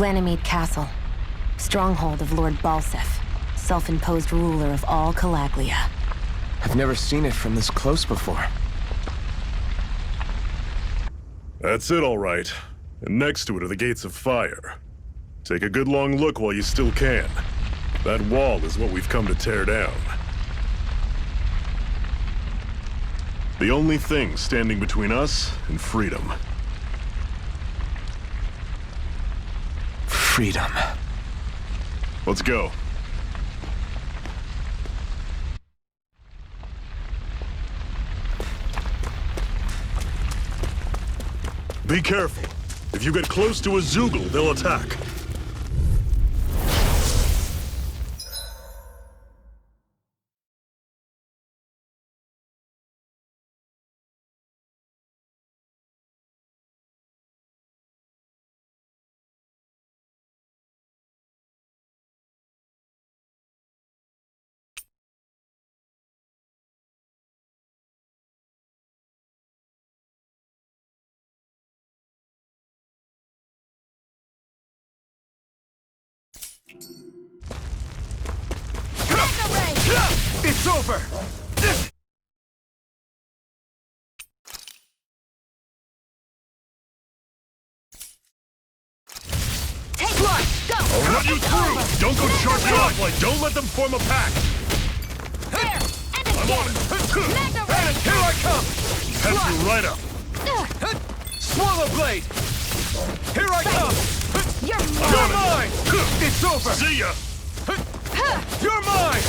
Ganymede Castle. Stronghold of Lord Balsef, self-imposed ruler of all Calaglia. I've never seen it from this close before. That's it, all right. And next to it are the Gates of Fire. Take a good long look while you still can. That wall is what we've come to tear down. The only thing standing between us and freedom. Freedom. Let's go. Be careful. If you get close to a Zoogle, they'll attack. It's over! Take one! Go! I'll run you through! Don't go charging off like, don't let them form a pack! There! And I'm on it! Magna Here I come! Catch you right up! Swallow Blade! Here I come! You're mine! It's over! See ya! You're mine!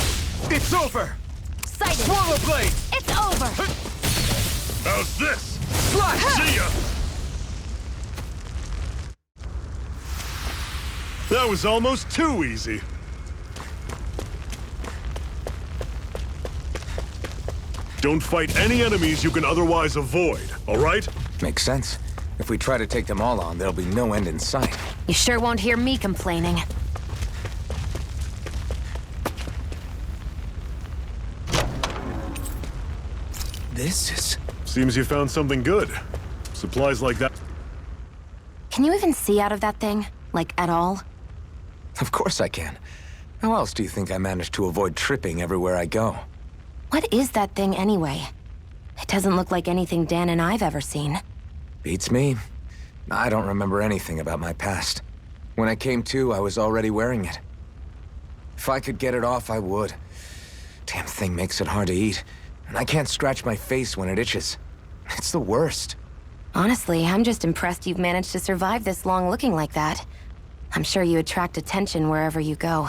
It's over! Sighted! Swallow Blade! It's over! How's this? Slash! See ya! That was almost too easy. Don't fight any enemies you can otherwise avoid, all right? Makes sense. If we try to take them all on, there'll be no end in sight. You sure won't hear me complaining. This is... Seems you found something good. Supplies like that. Can you even see out of that thing? Like, at all? Of course I can. How else do you think I managed to avoid tripping everywhere I go? What is that thing anyway? It doesn't look like anything Dan and I've ever seen. Beats me. I don't remember anything about my past. When I came to, I was already wearing it. If I could get it off, I would. Damn thing makes it hard to eat. And I can't scratch my face when it itches. It's the worst. Honestly, I'm just impressed you've managed to survive this long looking like that. I'm sure you attract attention wherever you go.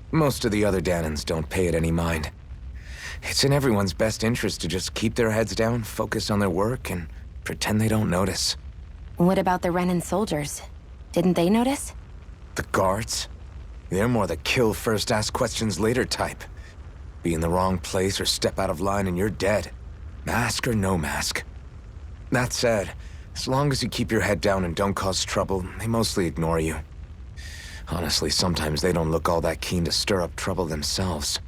Most of the other Danans don't pay it any mind. It's in everyone's best interest to just keep their heads down, focus on their work, and pretend they don't notice. What about the Renan soldiers? Didn't they notice? The guards? They're more the kill first, ask questions later type. Be in the wrong place or step out of line and you're dead. Mask or no mask. That said, as long as you keep your head down and don't cause trouble, they mostly ignore you. Honestly, sometimes they don't look all that keen to stir up trouble themselves.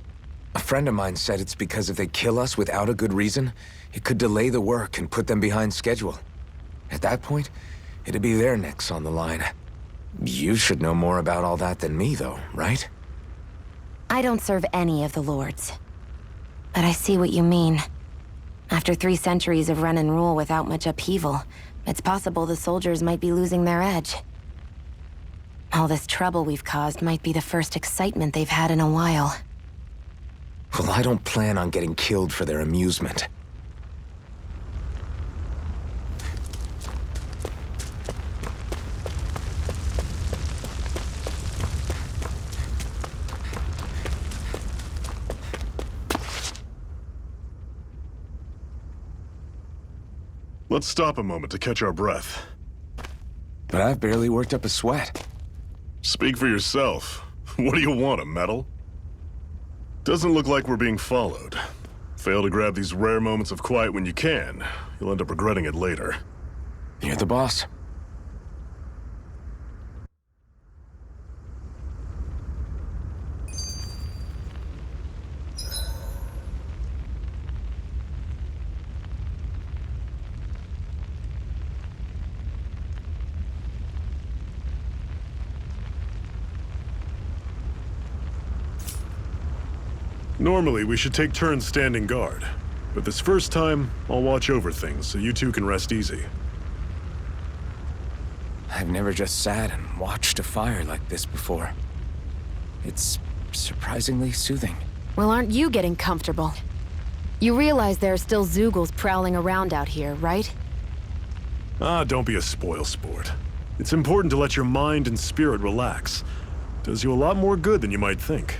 A friend of mine said it's because if they kill us without a good reason, it could delay the work and put them behind schedule. At that point, it'd be their necks on the line. You should know more about all that than me, though, right? I don't serve any of the lords. But I see what you mean. After 3 centuries of run and rule without much upheaval, it's possible the soldiers might be losing their edge. All this trouble we've caused might be the first excitement they've had in a while. Well, I don't plan on getting killed for their amusement. Let's stop a moment to catch our breath. But I've barely worked up a sweat. Speak for yourself. What do you want, a medal? Doesn't look like we're being followed. Fail to grab these rare moments of quiet when you can, you'll end up regretting it later. You're the boss. Normally, we should take turns standing guard. But this first time, I'll watch over things so you two can rest easy. I've never just sat and watched a fire like this before. It's surprisingly soothing. Well, aren't you getting comfortable? You realize there are still Zeugles prowling around out here, right? Ah, don't be a spoilsport. It's important to let your mind and spirit relax. Does you a lot more good than you might think.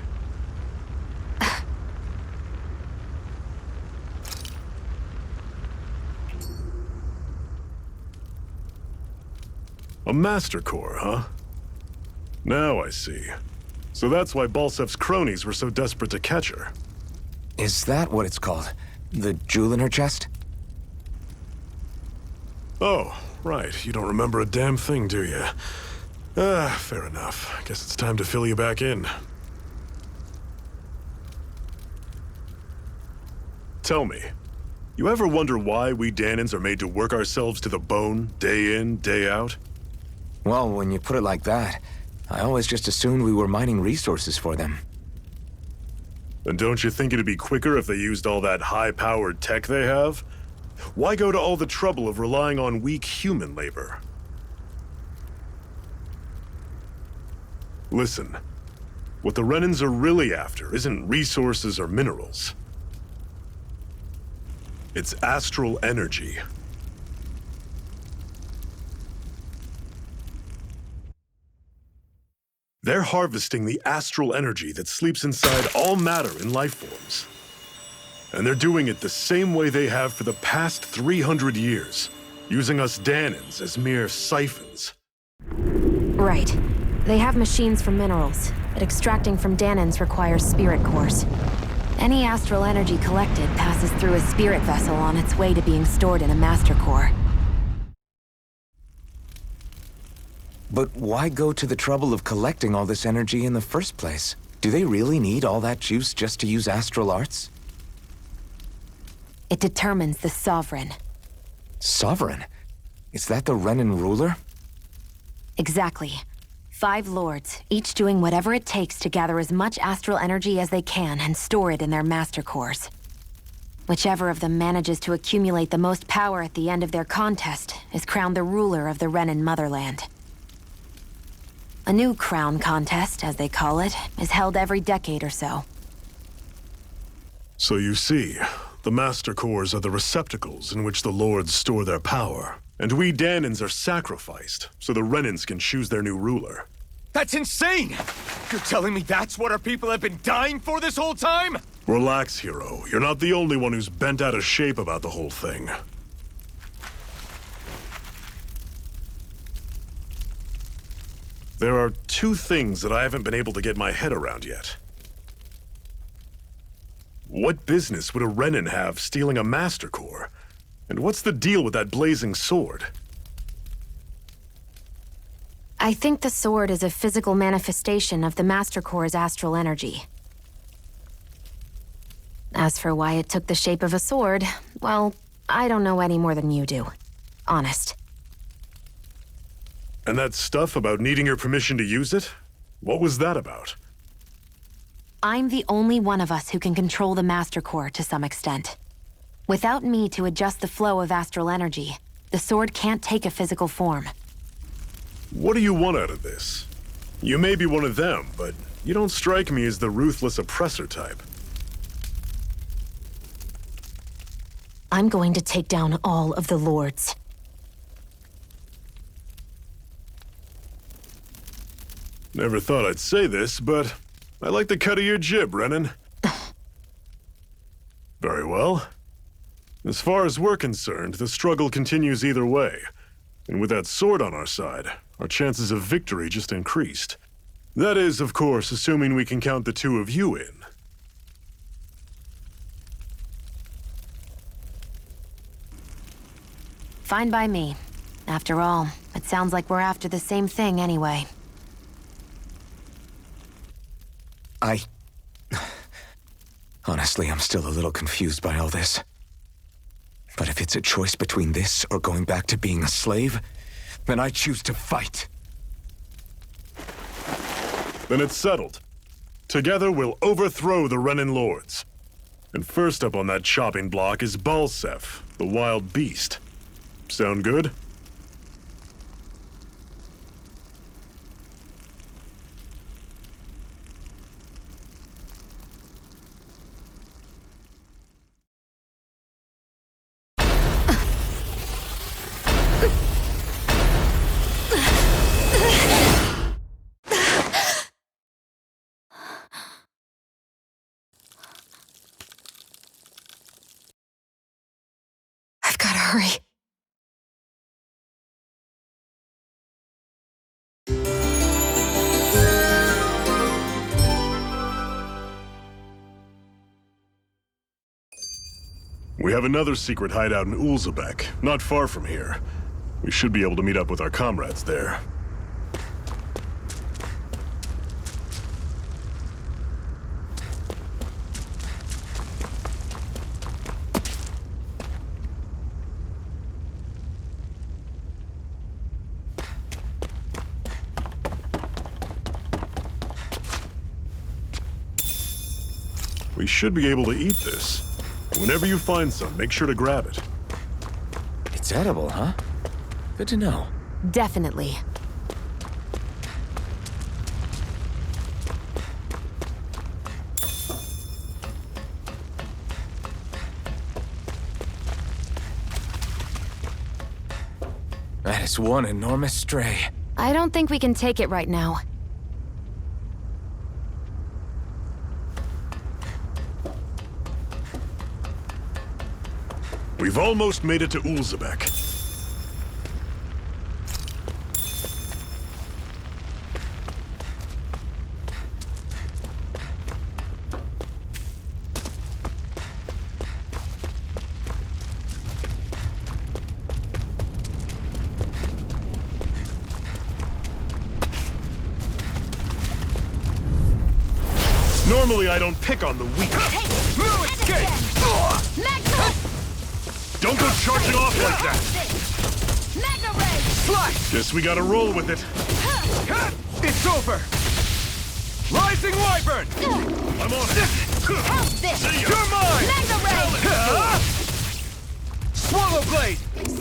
A Master Core, huh? Now I see. So that's why Balsef's cronies were so desperate to catch her. Is that what it's called? The jewel in her chest? Oh, right. You don't remember a damn thing, do you? Fair enough. Guess it's time to fill you back in. Tell me, you ever wonder why we Danans are made to work ourselves to the bone, day in, day out? Well, when you put it like that, I always just assumed we were mining resources for them. And don't you think it'd be quicker if they used all that high-powered tech they have? Why go to all the trouble of relying on weak human labor? Listen, what the Renans are really after isn't resources or minerals. It's astral energy. They're harvesting the astral energy that sleeps inside all matter in life forms. And they're doing it the same way they have for the past 300 years, using us Danans as mere siphons. Right. They have machines for minerals, but extracting from Danans requires spirit cores. Any astral energy collected passes through a spirit vessel on its way to being stored in a master core. But why go to the trouble of collecting all this energy in the first place? Do they really need all that juice just to use astral arts? It determines the Sovereign. Sovereign? Is that the Renan ruler? Exactly. 5 lords, each doing whatever it takes to gather as much astral energy as they can and store it in their master cores. Whichever of them manages to accumulate the most power at the end of their contest is crowned the ruler of the Renan motherland. A new crown contest, as they call it, is held every decade or so. So you see, the Master Cores are the receptacles in which the Lords store their power. And we Danans are sacrificed, so the Renans can choose their new ruler. That's insane! You're telling me that's what our people have been dying for this whole time? Relax, hero. You're not the only one who's bent out of shape about the whole thing. There are 2 things that I haven't been able to get my head around yet. What business would a Renan have stealing a Master Core? And what's the deal with that blazing sword? I think the sword is a physical manifestation of the Master Core's astral energy. As for why it took the shape of a sword, well, I don't know any more than you do. Honest. And that stuff about needing your permission to use it? What was that about? I'm the only one of us who can control the Master Core to some extent. Without me to adjust the flow of astral energy, the sword can't take a physical form. What do you want out of this? You may be one of them, but you don't strike me as the ruthless oppressor type. I'm going to take down all of the lords. Never thought I'd say this, but I like the cut of your jib, Renan. Very well. As far as we're concerned, the struggle continues either way. And with that sword on our side, our chances of victory just increased. That is, of course, assuming we can count the 2 of you in. Fine by me. After all, it sounds like we're after the same thing anyway. Honestly, I'm still a little confused by all this. But if it's a choice between this or going back to being a slave, then I choose to fight. Then it's settled. Together we'll overthrow the Renin Lords. And first up on that chopping block is Balsef, the wild beast. Sound good? I've gotta hurry. We have another secret hideout in Ulzebek, not far from here. We should be able to meet up with our comrades there. We should be able to eat this. Whenever you find some, make sure to grab it. It's edible, huh? Good to know. Definitely. That is one enormous stray. I don't think we can take it right now. We've almost made it to Ulzebek. Normally I don't pick on the weak. No escape! Don't go charging off like that! Slice! Guess we gotta roll with it. It's over! Rising Wyvern! I'm on it. See ya. You're mine! Swallow Blade!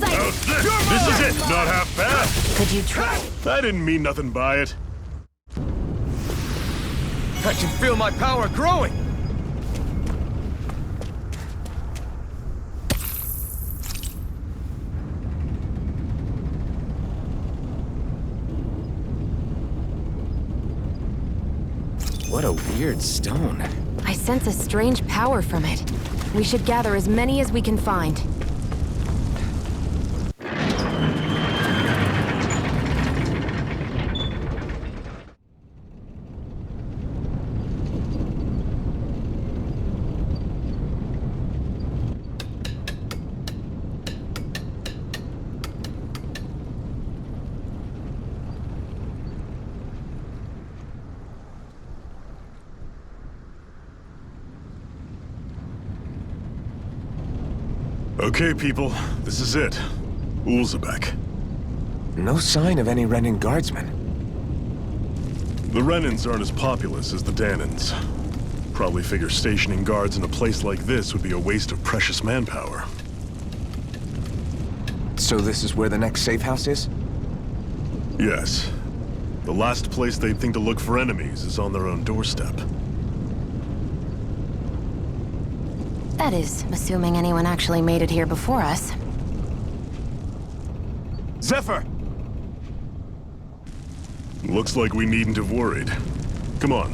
How's this? This is it. Not half bad. Could you try? I didn't mean nothing by it. I can feel my power growing! What a weird stone. I sense a strange power from it. We should gather as many as we can find. Okay, people. This is it. Ulzebek. No sign of any Renin guardsmen. The Renins aren't as populous as the Danins. Probably figure stationing guards in a place like this would be a waste of precious manpower. So this is where the next safe house is? Yes. The last place they'd think to look for enemies is on their own doorstep. That is, assuming anyone actually made it here before us. Zephyr! Looks like we needn't have worried. Come on.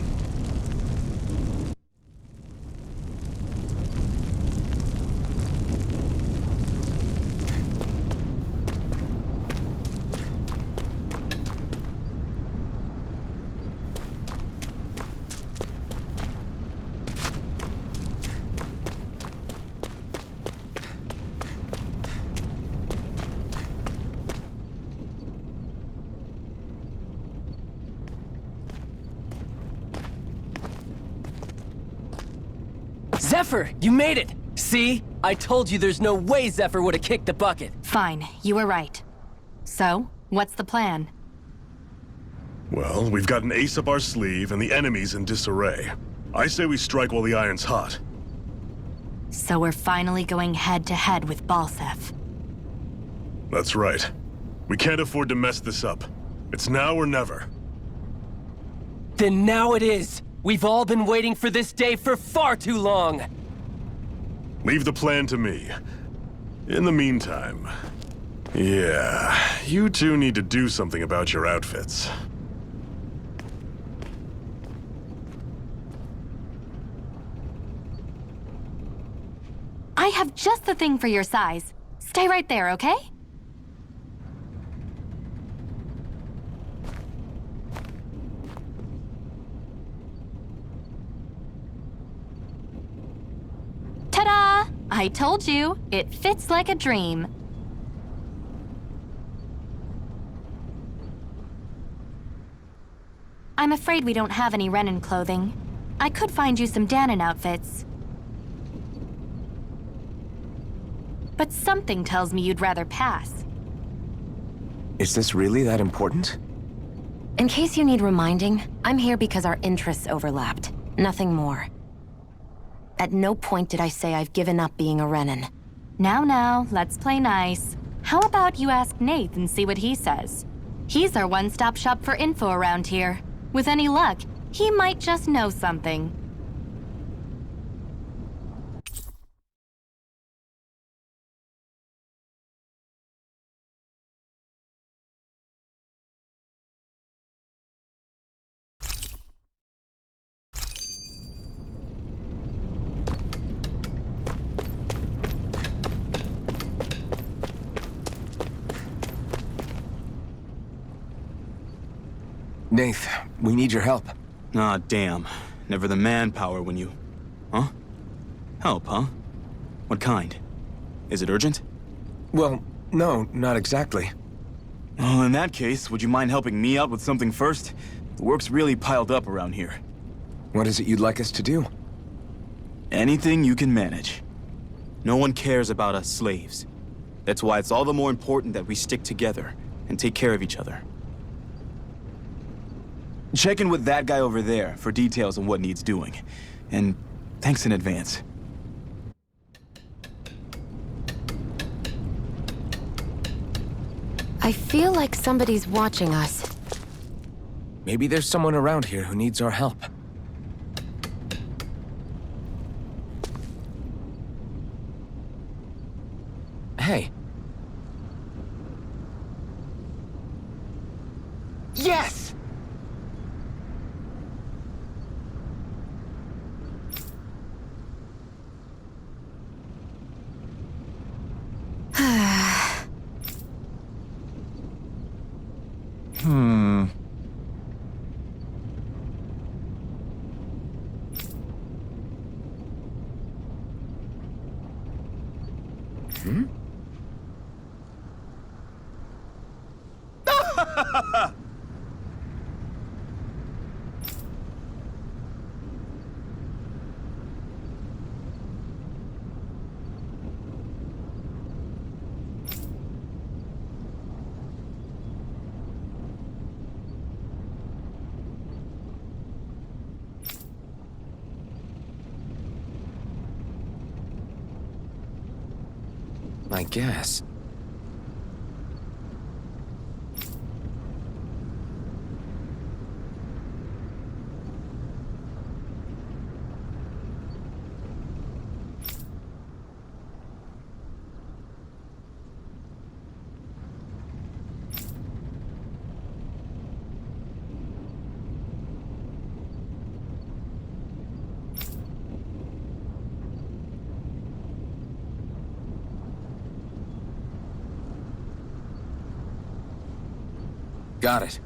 Zephyr, you made it! See? I told you there's no way Zephyr would have kicked the bucket. Fine, you were right. So, what's the plan? Well, we've got an ace up our sleeve and the enemy's in disarray. I say we strike while the iron's hot. So we're finally going head-to-head with Balsef. That's right. We can't afford to mess this up. It's now or never. Then now it is! We've all been waiting for this day for far too long! Leave the plan to me. In the meantime... Yeah, you two need to do something about your outfits. I have just the thing for your size. Stay right there, okay? Ta-da! I told you, it fits like a dream. I'm afraid we don't have any Renan clothing. I could find you some Danon outfits. But something tells me you'd rather pass. Is this really that important? In case you need reminding, I'm here because our interests overlapped. Nothing more. At no point did I say I've given up being a Renan. Now, let's play nice. How about you ask Nath and see what he says? He's our one-stop shop for info around here. With any luck, he might just know something. Nath, we need your help. Ah, damn. Never the manpower when you... Huh? Help, huh? What kind? Is it urgent? Well, no, not exactly. Oh, in that case, would you mind helping me out with something first? The work's really piled up around here. What is it you'd like us to do? Anything you can manage. No one cares about us slaves. That's why it's all the more important that we stick together and take care of each other. Check in with that guy over there for details on what needs doing. And thanks in advance. I feel like somebody's watching us. Maybe there's someone around here who needs our help. Hey. Yes! I guess. Got it.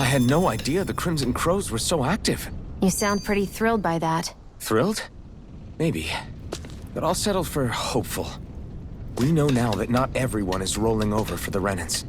had no idea the Crimson Crows were so active. You sound pretty thrilled by that. Thrilled? Maybe. But I'll settle for hopeful. We know now that not everyone is rolling over for the Renans.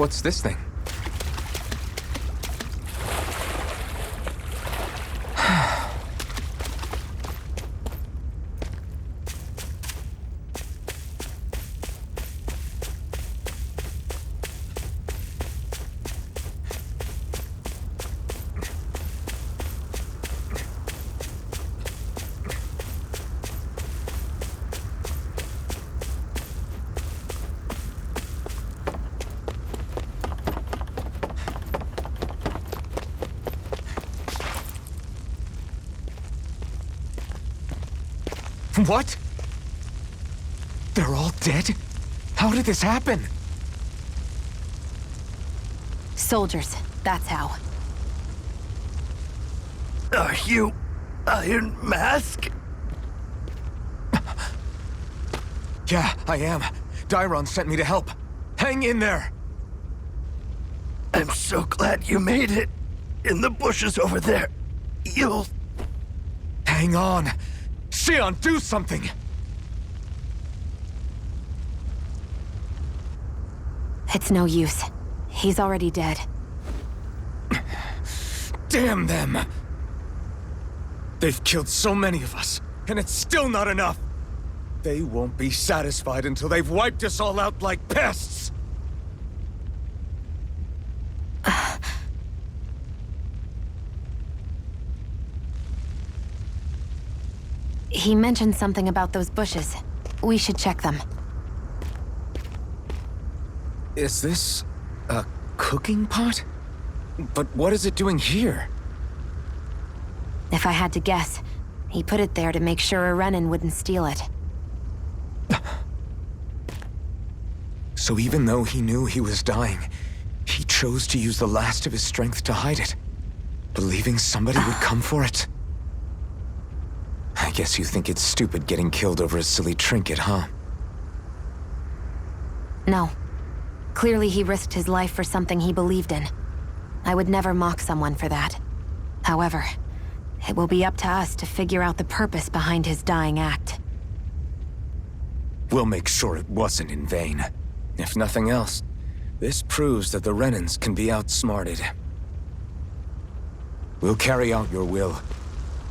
What's this thing? What? They're all dead? How did this happen? Soldiers, that's how. Are you Iron Mask? Yeah, I am. Dairon sent me to help. Hang in there! I'm so glad you made it. In the bushes over there. You'll... Hang on! Xion, do something! It's no use. He's already dead. Damn them! They've killed so many of us, and it's still not enough! They won't be satisfied until they've wiped us all out like pests! He mentioned something about those bushes. We should check them. Is this a cooking pot? But what is it doing here? If I had to guess, he put it there to make sure a Renan wouldn't steal it. So even though he knew he was dying, he chose to use the last of his strength to hide it, believing somebody would come for it. I guess you think it's stupid getting killed over a silly trinket, huh? No. Clearly he risked his life for something he believed in. I would never mock someone for that. However, it will be up to us to figure out the purpose behind his dying act. We'll make sure it wasn't in vain. If nothing else, this proves that the Renans can be outsmarted. We'll carry out your will,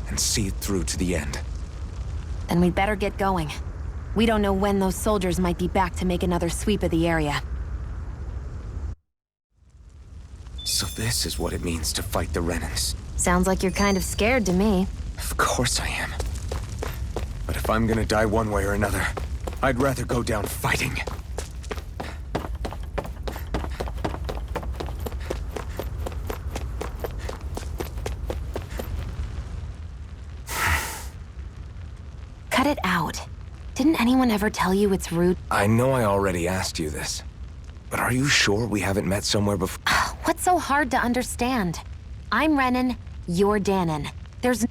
and see it through to the end. Then we'd better get going. We don't know when those soldiers might be back to make another sweep of the area. So this is what it means to fight the Renans. Sounds like you're kind of scared to me. Of course I am. But if I'm gonna die one way or another, I'd rather go down fighting. Cut it out. Didn't anyone ever tell you it's rude? I know I already asked you this, but are you sure we haven't met somewhere before? What's so hard to understand? I'm Renan, you're Danon. There's...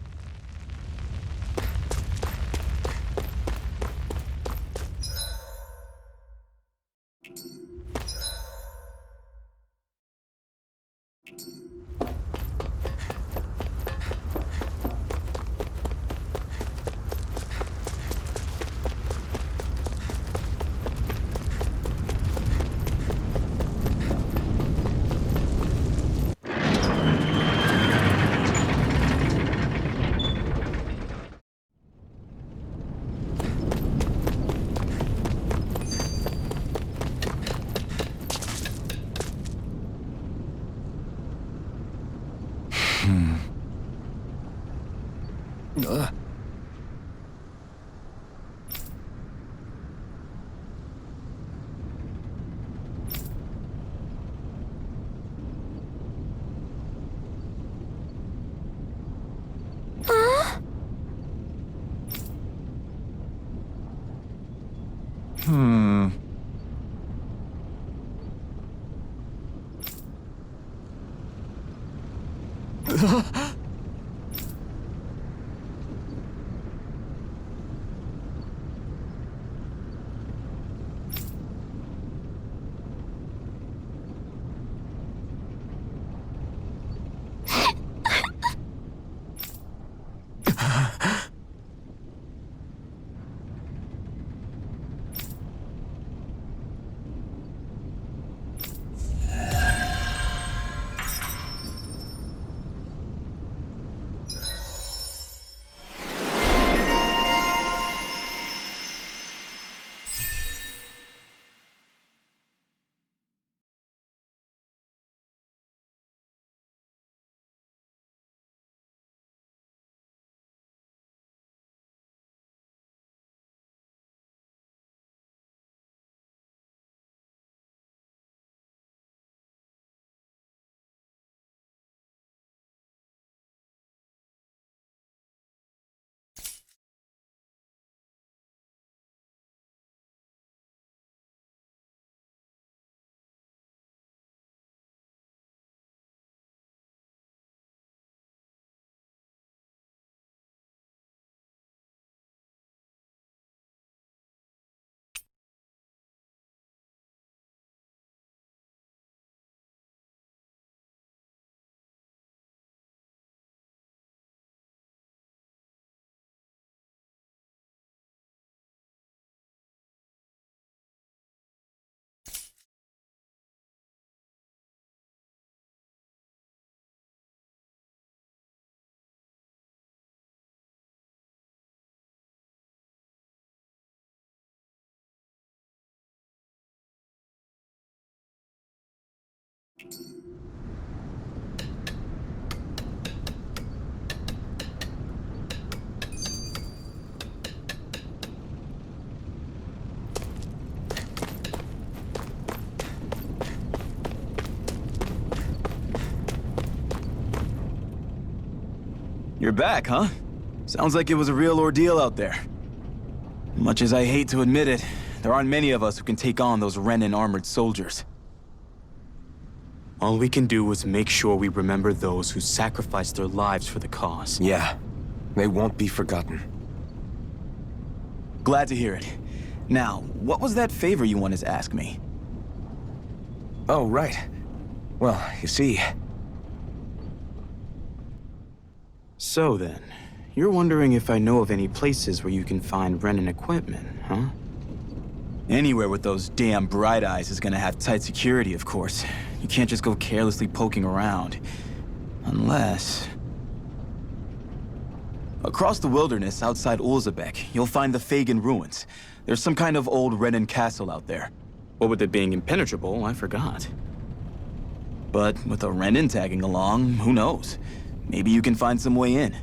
You're back, huh? Sounds like it was a real ordeal out there. Much as I hate to admit it, there aren't many of us who can take on those Renan armored soldiers. All we can do is make sure we remember those who sacrificed their lives for the cause. Yeah, they won't be forgotten. Glad to hear it. Now, what was that favor you wanted to ask me? Oh, right. Well, you see... So then, you're wondering if I know of any places where you can find Renan equipment, huh? Anywhere with those damn bright eyes is gonna have tight security, of course. You can't just go carelessly poking around. Unless... Across the wilderness outside Ulzebek, you'll find the Fagin ruins. There's some kind of old Renin castle out there. What with it being impenetrable, I forgot. But with a Renin tagging along, who knows? Maybe you can find some way in.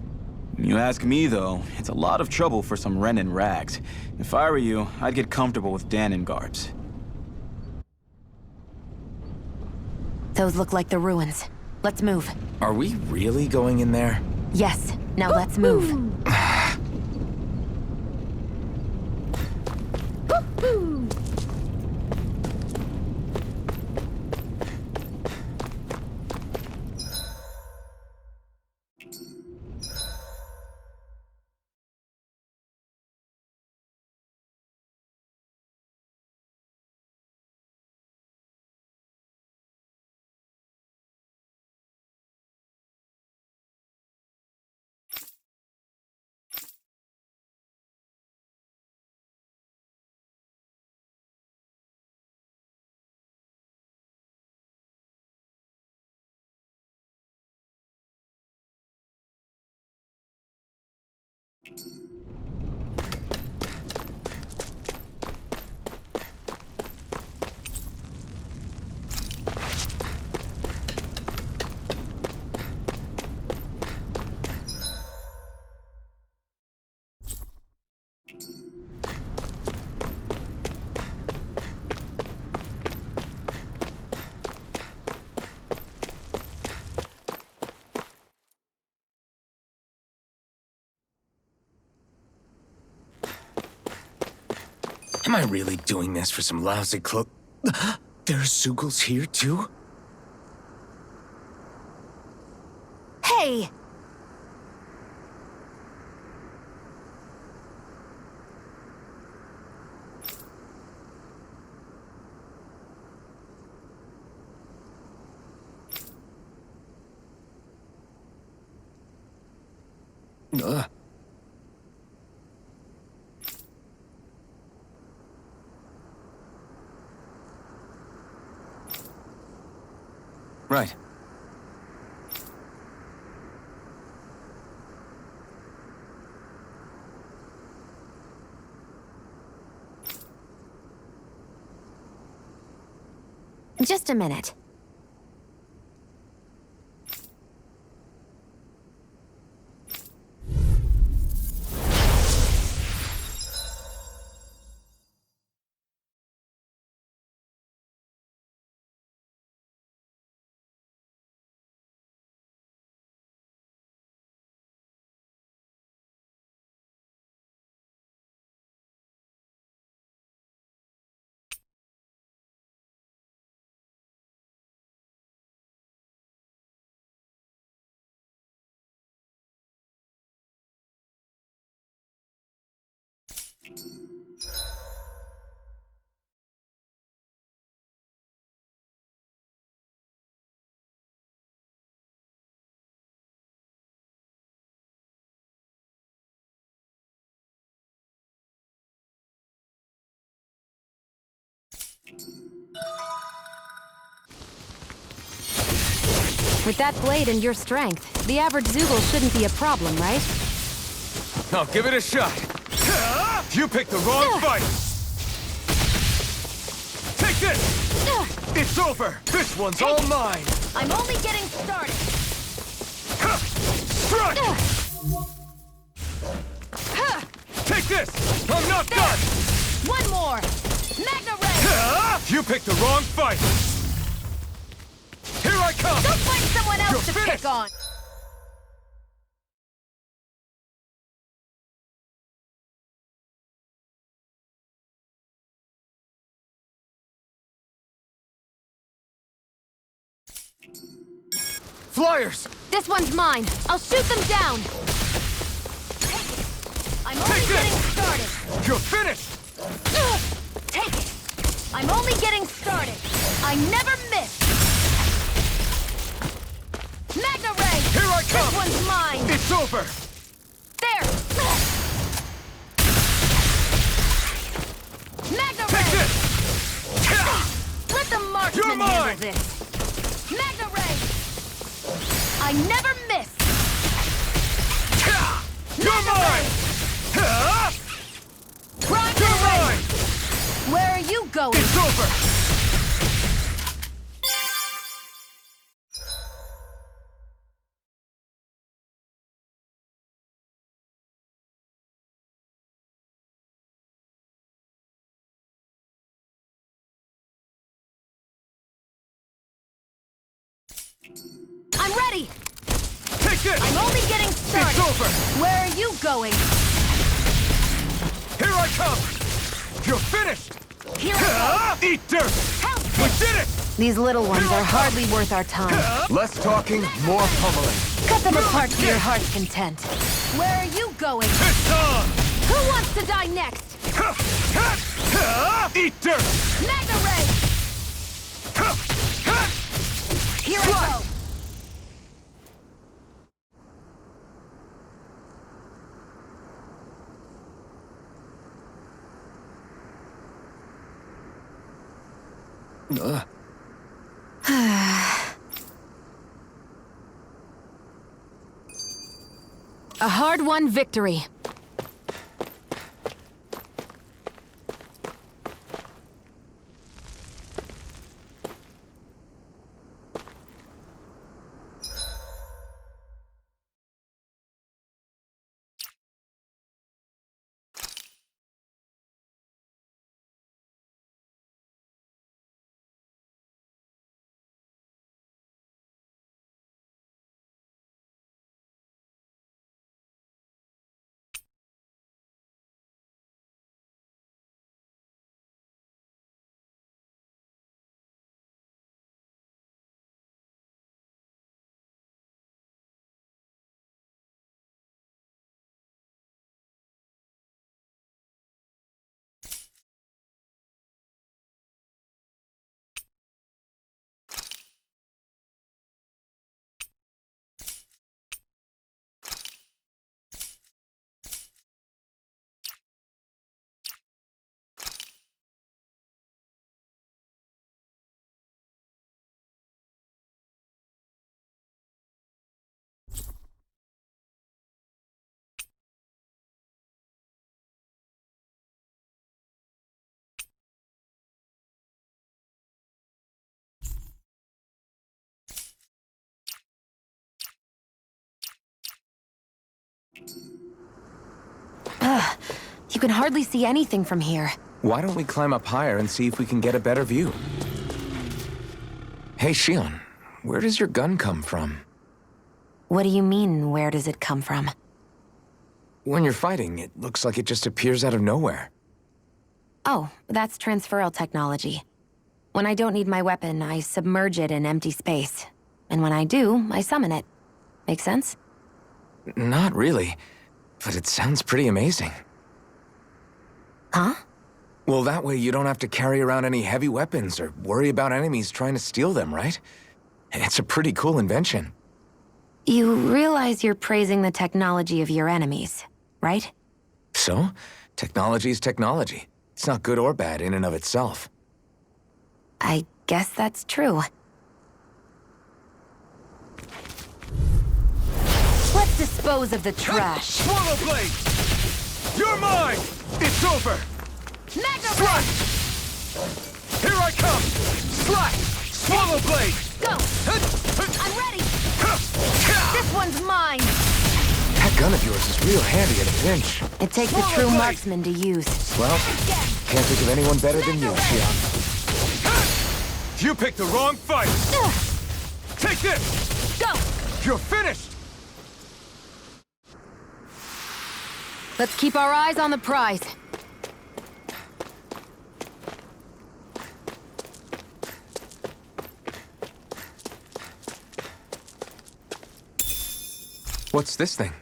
You ask me, though, it's a lot of trouble for some Renin rags. If I were you, I'd get comfortable with Danon garbs. Those look like the ruins. Let's move. Are we really going in there? Yes, now let's move. Am I really doing this for some lousy cloak? There's Sugals here, too? Hey! Right. Just a minute. With that blade and your strength, the average Zoogle shouldn't be a problem, right? I'll give it a shot. You picked the wrong fight! Take this! It's over! This one's all mine! I'm only getting started! Strike! Take this! I'm not done! One more! Magna Ray! You picked the wrong fight! Here I come! Don't find someone else You're to finished. pick on! Flyers! This one's mine! I'll shoot them down! I'm only Take getting this. started! You're finished! Take it! I'm only getting started! I never miss! Magna Ray! Here I come! This one's mine! It's over! There! Magna Take Ray! this! Let the marksman You're mine! handle this! Magna Ray! I never miss! You're Magna mine! Ray! Prime You're Ray! mine! going? It's over! I'm ready! Take this! I'm only getting started! It's over! Where are you going? Here I come! You're finished! Here I Eat dirt! go! Help! We did it! These little ones are hardly worth our time. Less talking, more pummeling. Cut them apart to your heart's content. Where are you going? It's on! Who wants to die next? Eat dirt! Mega Ray! Here I go! A hard-won victory. Ugh, you can hardly see anything from here. Why don't we climb up higher and see if we can get a better view? Hey, Shion, where does your gun come from? What do you mean, where does it come from? When you're fighting, it looks like it just appears out of nowhere. Oh, that's transferal technology. When I don't need my weapon, I submerge it in empty space. And when I do, I summon it. Make sense? Not really, but it sounds pretty amazing. Huh? Well, that way you don't have to carry around any heavy weapons or worry about enemies trying to steal them, right? It's a pretty cool invention. You realize you're praising the technology of your enemies, right? So, technology is technology. It's not good or bad in and of itself. I guess that's true. Let's dispose of the trash. Swallow Blade! You're mine! It's over! Mega Slash! Here I come! Slash! Swallow Blade! Go! I'm ready! This one's mine! That gun of yours is real handy at a pinch. It takes a Swallow true blade. marksman to use. Well, can't think of anyone better than you, Shion. You picked the wrong fight! Take this! Go! You're finished! Let's keep our eyes on the prize. What's this thing?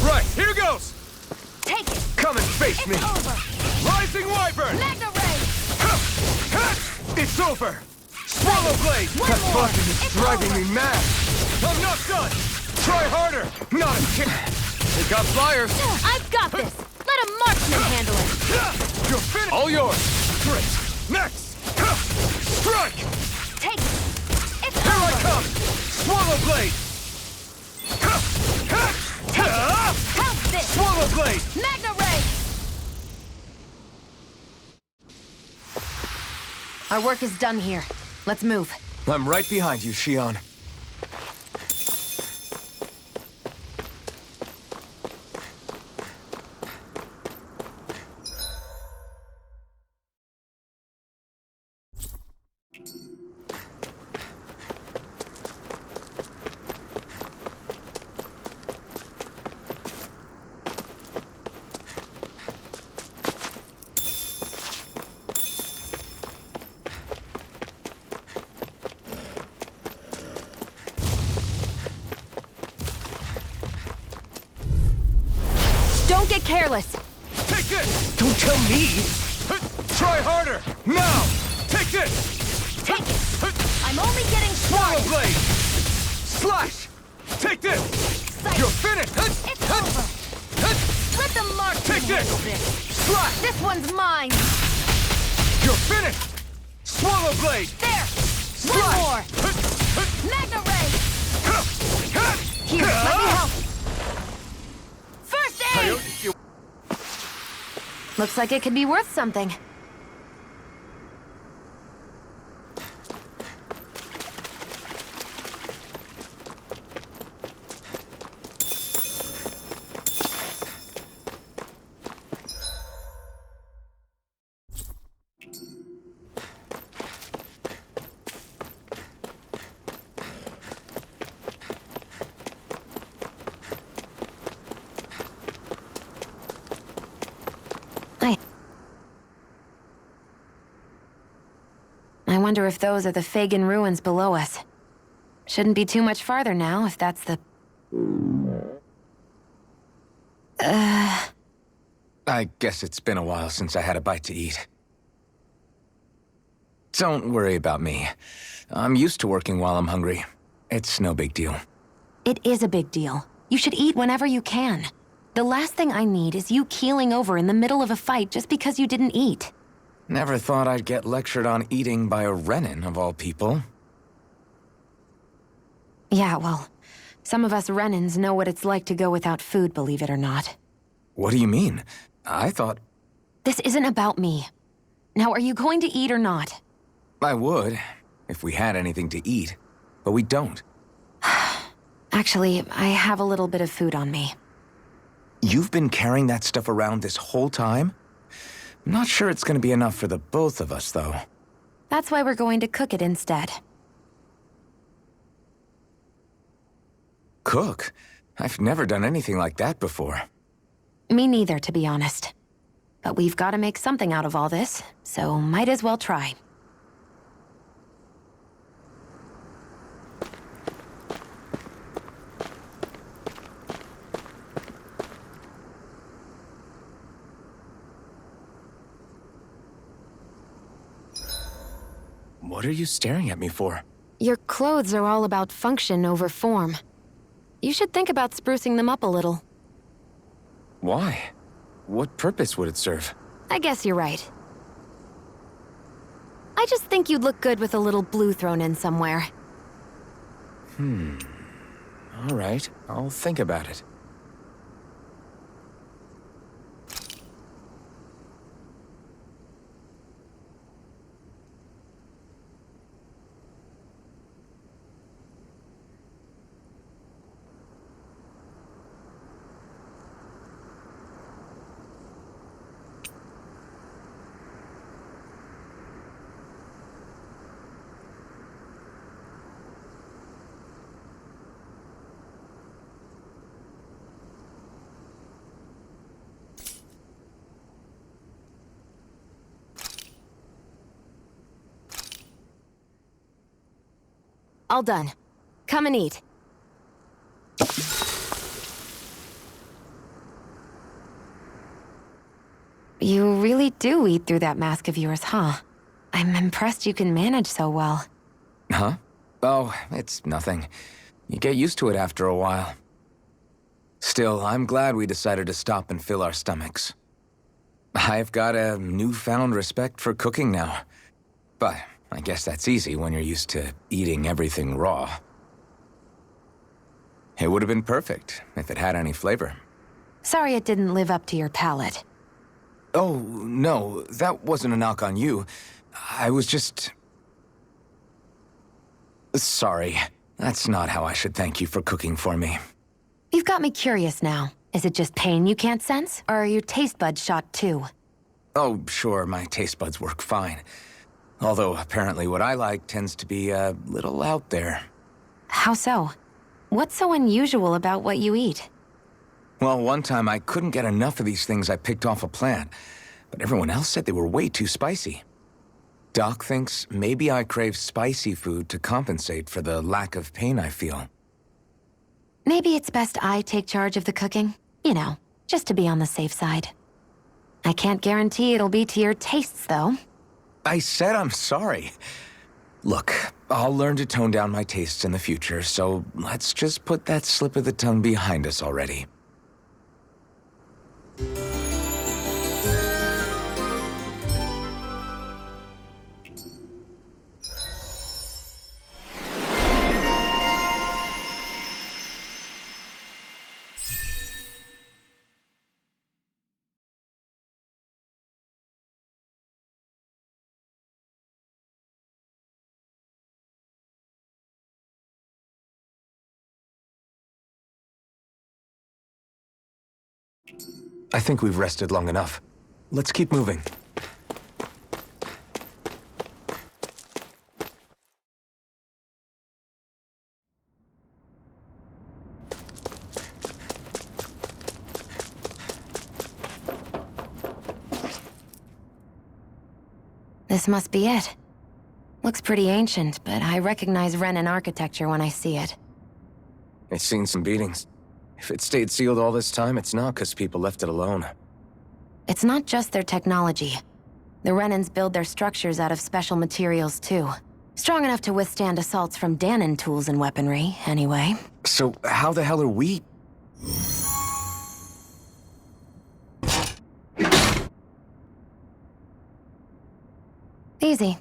Right, here goes! Take it! Come and face me! It's over! Rising Wyvern! Mega Ray! It's over! Swallow Blade! One That more. button is It's driving over. me mad! I'm not done! Try harder! Not a kick! We got flyers! I've got this! Let a marksman handle it! You're finished! All yours! Great! Next! Strike! Take it! It's I come! Swallow blade! Help this! Swallow blade! Magna Ray! Our work is done here. Let's move. I'm right behind you, Shion. Don't get careless. Take this! Don't tell me! Try harder! Now! Take this! Take it. I'm only getting Swallow started. blade! Slash! Take this! Sight. You're finished! It's over. Let the mark Take this! handle this. Slash! This one's mine. You're finished! Swallow blade! There. One Slash! more. Magna Ray. Here, let me help. First aid. Looks like it could be worth something. I wonder if those are the Fagin ruins below us. Shouldn't be too much farther now, if that's the... I guess it's been a while since I had a bite to eat. Don't worry about me. I'm used to working while I'm hungry. It's no big deal. It is a big deal. You should eat whenever you can. The last thing I need is you keeling over in the middle of a fight just because you didn't eat. Never thought I'd get lectured on eating by a Renin, of all people. Yeah, well, some of us Renins know what it's like to go without food, believe it or not. What do you mean? I thought... This isn't about me. Now, are you going to eat or not? I would, if we had anything to eat. But we don't. Actually, I have a little bit of food on me. You've been carrying that stuff around this whole time? I'm not sure it's gonna be enough for the both of us, though. That's why we're going to cook it instead. Cook? I've never done anything like that before. Me neither, to be honest. But we've got to make something out of all this, so might as well try. What are you staring at me for? Your clothes are all about function over form. You should think about sprucing them up a little. Why? What purpose would it serve? I guess you're right. I just think you'd look good with a little blue thrown in somewhere. All right, I'll think about it. All done. Come and eat. You really do eat through that mask of yours, huh? I'm impressed you can manage so well. Huh? Oh, it's nothing. You get used to it after a while. Still, I'm glad we decided to stop and fill our stomachs. I've got a newfound respect for cooking now. But I guess that's easy when you're used to eating everything raw. It would have been perfect if it had any flavor. Sorry it didn't live up to your palate. Oh, no, that wasn't a knock on you. I was just... Sorry. That's not how I should thank you for cooking for me. You've got me curious now. Is it just pain you can't sense, or are your taste buds shot too? Oh, sure, my taste buds work fine. Although, apparently what I like tends to be a little out there. How so? What's so unusual about what you eat? Well, one time I couldn't get enough of these things I picked off a plant, but everyone else said they were way too spicy. Doc thinks maybe I crave spicy food to compensate for the lack of pain I feel. Maybe it's best I take charge of the cooking. You know, just to be on the safe side. I can't guarantee it'll be to your tastes, though. I said I'm sorry. Look, I'll learn to tone down my tastes in the future, so let's just put that slip of the tongue behind us already. I think we've rested long enough. Let's keep moving. This must be it. Looks pretty ancient, but I recognize Renan architecture when I see it. It's seen some beatings. If it stayed sealed all this time, it's not because people left it alone. It's not just their technology. The Renans build their structures out of special materials, too. Strong enough to withstand assaults from Danon tools and weaponry, anyway. So how the hell are we... Easy.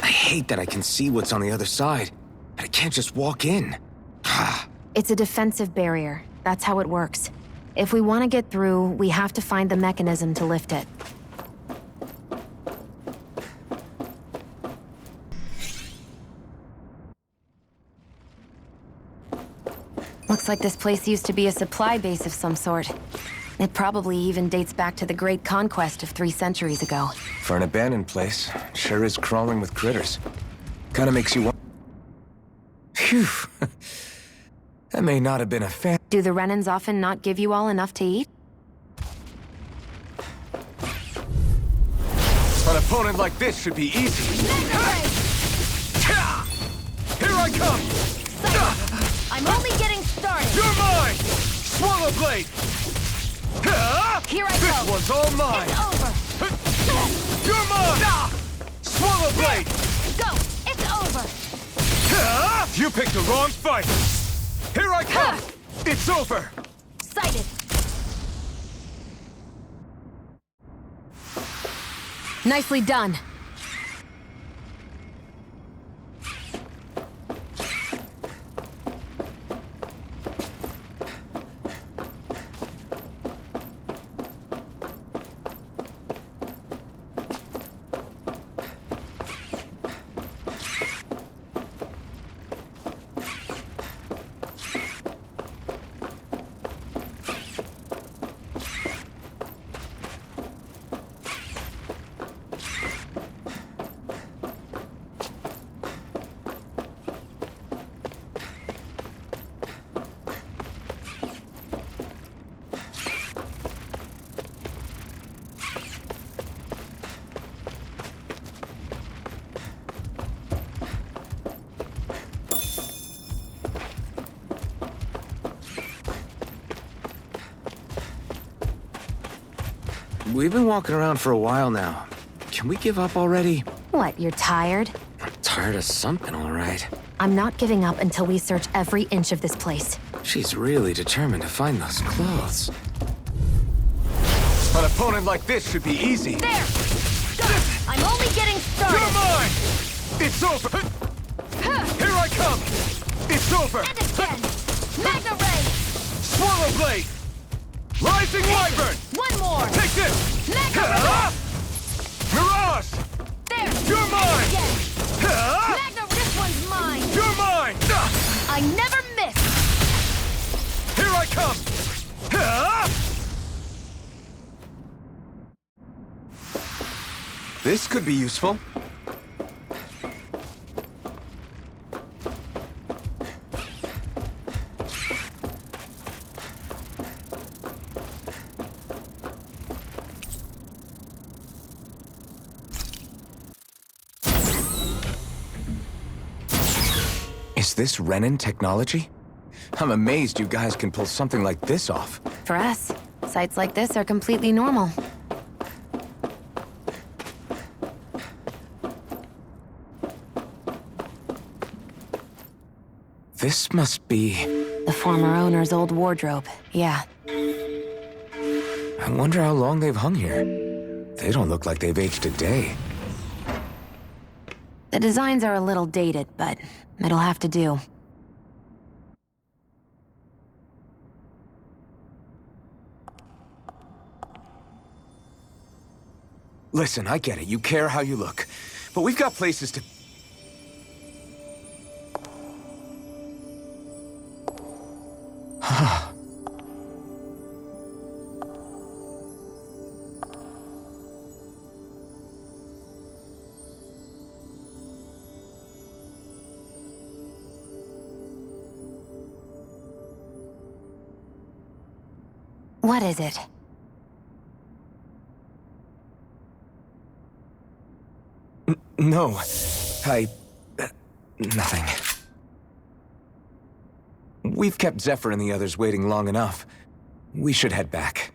I hate that I can see what's on the other side, but I can't just walk in. It's a defensive barrier. That's how it works. If we want to get through, we have to find the mechanism to lift it. Looks like this place used to be a supply base of some sort. It probably even dates back to the Great Conquest of 3 centuries ago. For an abandoned place, it sure is crawling with critters. Kinda makes you want... Phew. That may not have been a fan... Do the Renans often not give you all enough to eat? An opponent like this should be easy. Here I come! I'm only getting started! You're mine! Swallow blade! Here I This go! one's all mine! It's over! You're mine! Swallow blade! Go! It's over! You picked the wrong fight! Here I come! It's over! Sighted! Nicely done. We've been walking around for a while now. Can we give up already? What, you're tired? I'm tired of something, all right. right. I'm not giving up until we search every inch of this place. She's really determined to find those clothes. An opponent like this should be easy. There! Go! I'm only getting started! You're mine! It's over! Here I come! It's over! And again! Magna Ray! Swallow Blade! Rising Wyvern! One more! Take this! Magna Ray! Mirage! There! You're mine! Again! Magna, this one's mine! You're mine! I never miss! Here I come! This could be useful. Is this Renin technology? I'm amazed you guys can pull something like this off. For us, sites like this are completely normal. This must be... The former owner's old wardrobe, yeah. I wonder how long they've hung here. They don't look like they've aged a day. The designs are a little dated, but it'll have to do. Listen, I get it. You care how you look. But we've got places to... What is it? No. Nothing. We've kept Zephyr and the others waiting long enough. We should head back.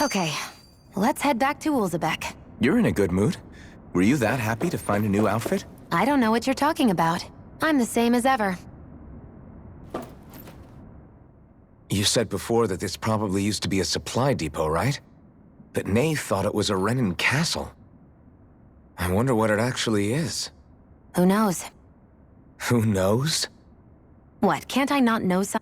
Okay, let's head back to Ulzebek. You're in a good mood. Were you that happy to find a new outfit? I don't know what you're talking about. I'm the same as ever. You said before that this probably used to be a supply depot, right? But Nath thought it was a Renin castle. I wonder what it actually is. Who knows? Who knows? What, can't I not know something?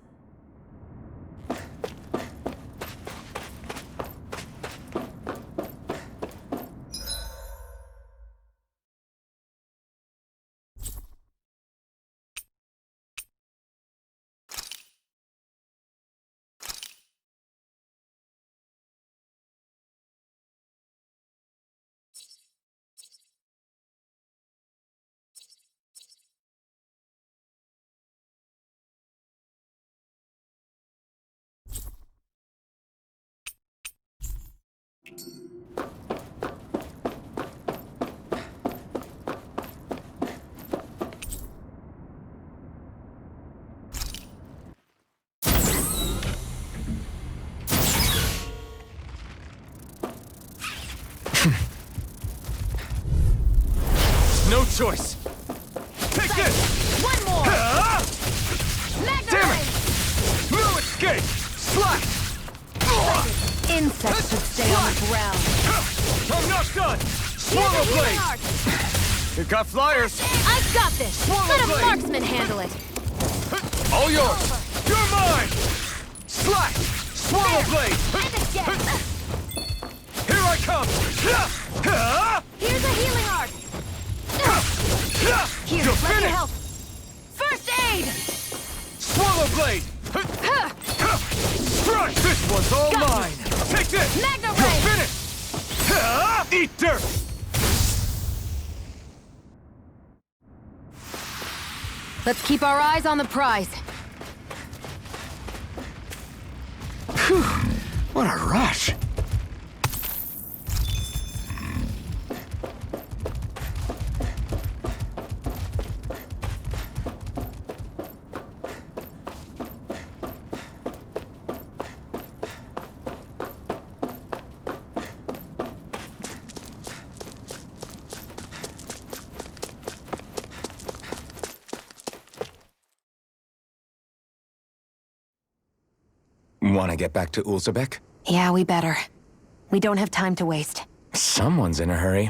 No choice! Take this! One more! Damn it! No escape! Slash! Insects should stay on the ground. I'm not done! Swallow Blade! You've got flyers! I've got this! Swallow Let a blade. marksman handle it! All yours! You're mine! Slash! Swallow Blade! And again! Here I come! Here's a healing art! Here, You're let me finished! help! First aid! Swallow Blade! Strike! This one's all Got mine! Take this! Magna You're Ray! finished! Eat dirt! Let's keep our eyes on the prize. What a rush. Want to get back to Ulzebek? Yeah, we better. We don't have time to waste. Someone's in a hurry.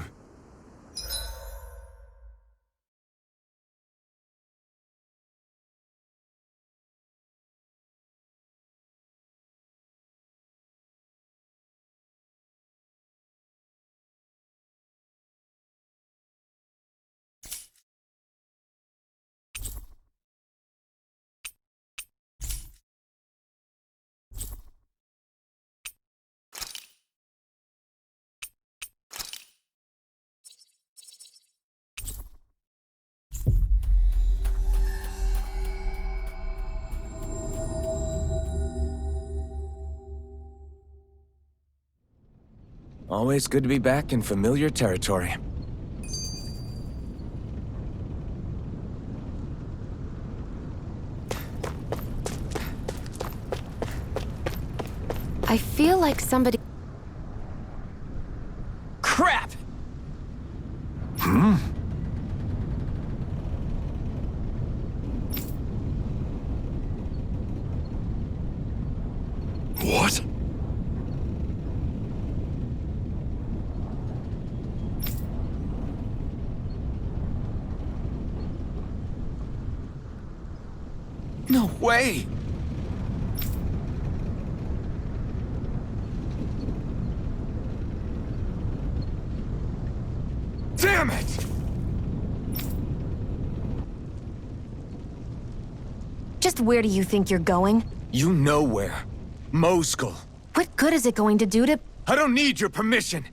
Always good to be back in familiar territory. I feel like somebody... Crap! What? No way! Damn it! Just where do you think you're going? You know where. Mosul. What good is it going to do to... I don't need your permission.